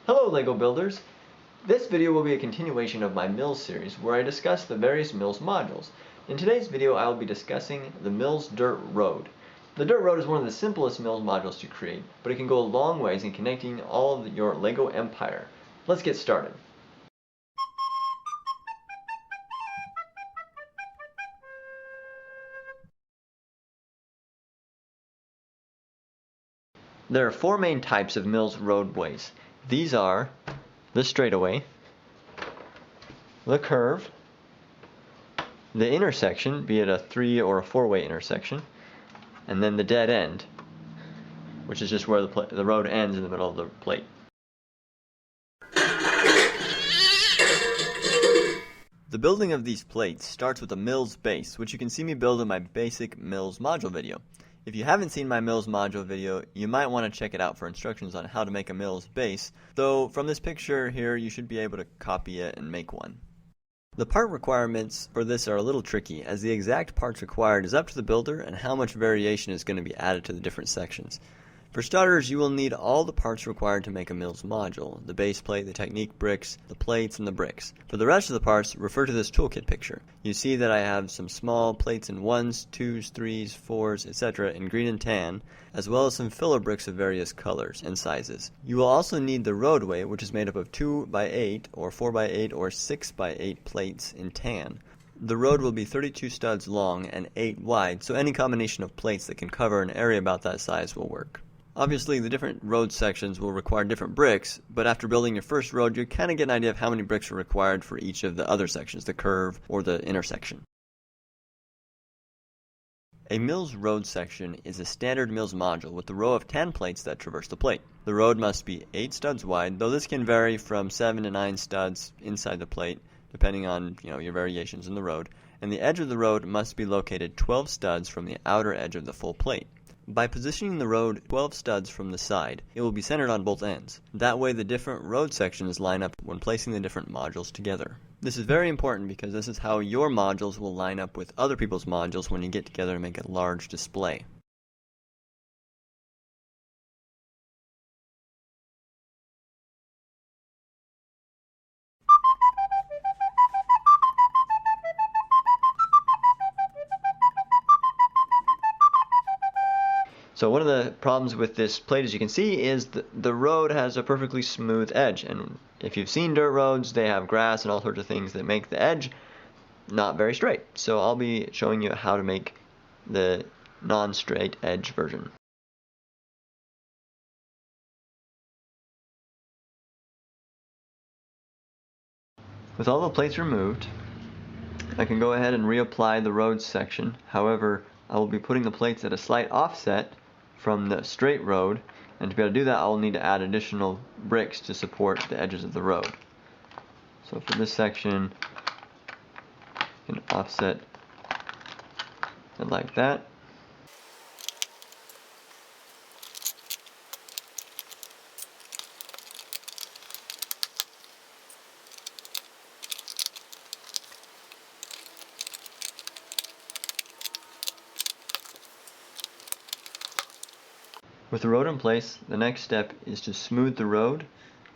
Hello LEGO builders! This video will be a continuation of my MILS series where I discuss the various MILS modules. In today's video I will be discussing the MILS Dirt Road. The Dirt Road is one of the simplest MILS modules to create, but it can go a long ways in connecting all of your LEGO empire. Let's get started. There are four main types of MILS roadways. These are the straightaway, the curve, the intersection, be it a 3 or a 4-way intersection, and then the dead end, which is just where the road ends in the middle of the plate. The building of these plates starts with a MILS base, which you can see me build in my basic MILS module video. If you haven't seen my MILS module video, you might want to check it out for instructions on how to make a MILS base, though from this picture here you should be able to copy it and make one. The part requirements for this are a little tricky, as the exact parts required is up to the builder and how much variation is going to be added to the different sections. For starters, you will need all the parts required to make a MILS module: the base plate, the technique bricks, the plates, and the bricks. For the rest of the parts, refer to this toolkit picture. You see that I have some small plates in 1s, 2s, 3s, 4s, etc. in green and tan, as well as some filler bricks of various colors and sizes. You will also need the roadway, which is made up of 2x8 or 4x8 or 6x8 plates in tan. The road will be 32 studs long and 8 wide, so any combination of plates that can cover an area about that size will work. Obviously, the different road sections will require different bricks, but after building your first road, you kind of get an idea of how many bricks are required for each of the other sections, the curve or the intersection. A MILS road section is a standard MILS module with a row of 10 plates that traverse the plate. The road must be 8 studs wide, though this can vary from 7 to 9 studs inside the plate, depending on your variations in the road, and the edge of the road must be located 12 studs from the outer edge of the full plate. By positioning the road 12 studs from the side, it will be centered on both ends. That way the different road sections line up when placing the different modules together. This is very important because this is how your modules will line up with other people's modules when you get together to make a large display. So one of the problems with this plate, as you can see, is the road has a perfectly smooth edge, and if you've seen dirt roads, they have grass and all sorts of things that make the edge not very straight. So I'll be showing you how to make the non-straight edge version. With all the plates removed, I can go ahead and reapply the road section. However, I will be putting the plates at a slight offset from the straight road, and to be able to do that I will need to add additional bricks to support the edges of the road. So for this section, you can offset it like that. With the road in place, the next step is to smooth the road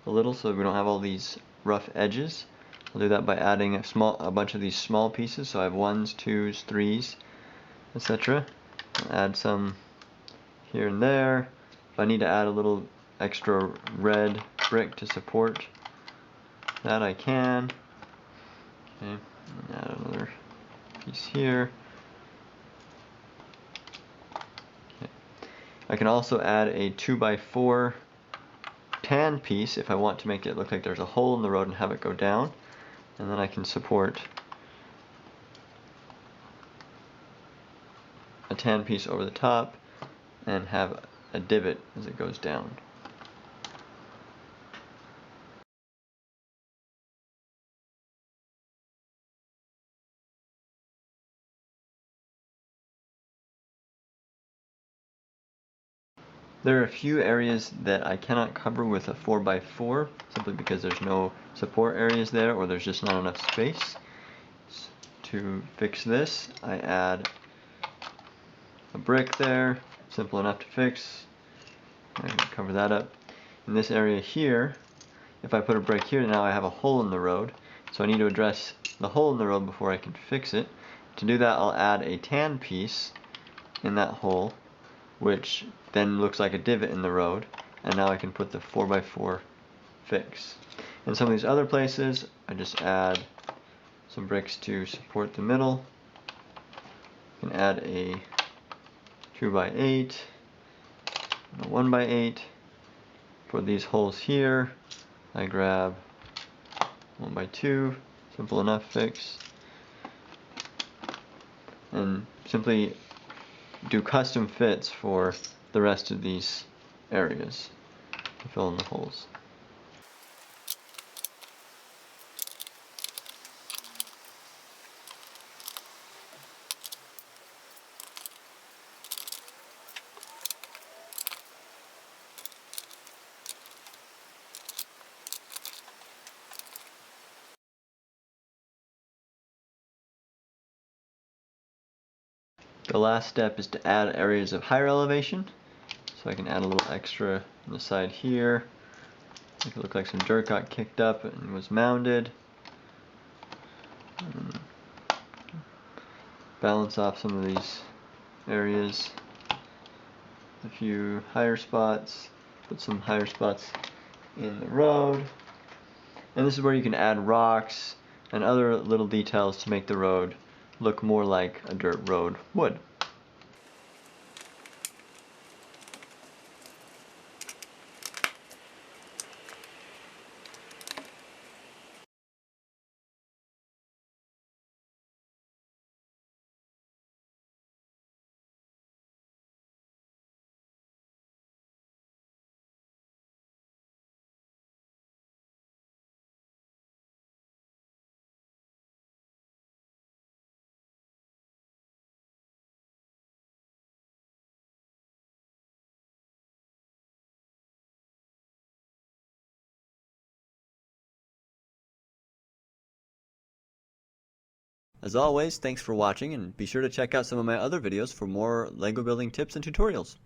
a little so we don't have all these rough edges. I'll do that by adding a bunch of these small pieces, so I have 1s, 2s, 3s, etc. I'll add some here and there. If I need to add a little extra red brick to support that, I can. Okay, and add another piece here. I can also add a 2x4 tan piece if I want to make it look like there's a hole in the road and have it go down. And then I can support a tan piece over the top and have a divot as it goes down. There are a few areas that I cannot cover with a 4x4 simply because there's no support areas there, or there's just not enough space. To fix this, I add a brick there, simple enough to fix. I can cover that up. In this area here, if I put a brick here, now I have a hole in the road. So I need to address the hole in the road before I can fix it. To do that, I'll add a tan piece in that hole, which then looks like a divot in the road, and now I can put the 4x4 fix. In some of these other places, I just add some bricks to support the middle. You can add a 2x8, and a 1x8. For these holes here, I grab 1x2, simple enough fix, and simply do custom fits for the rest of these areas to fill in the holes. The last step is to add areas of higher elevation. So I can add a little extra on the side here. Make it look like some dirt got kicked up and was mounded. Balance off some of these areas. A few higher spots. Put some higher spots in the road. And this is where you can add rocks and other little details to make the road look more like a dirt road would. As always, thanks for watching, and be sure to check out some of my other videos for more LEGO building tips and tutorials.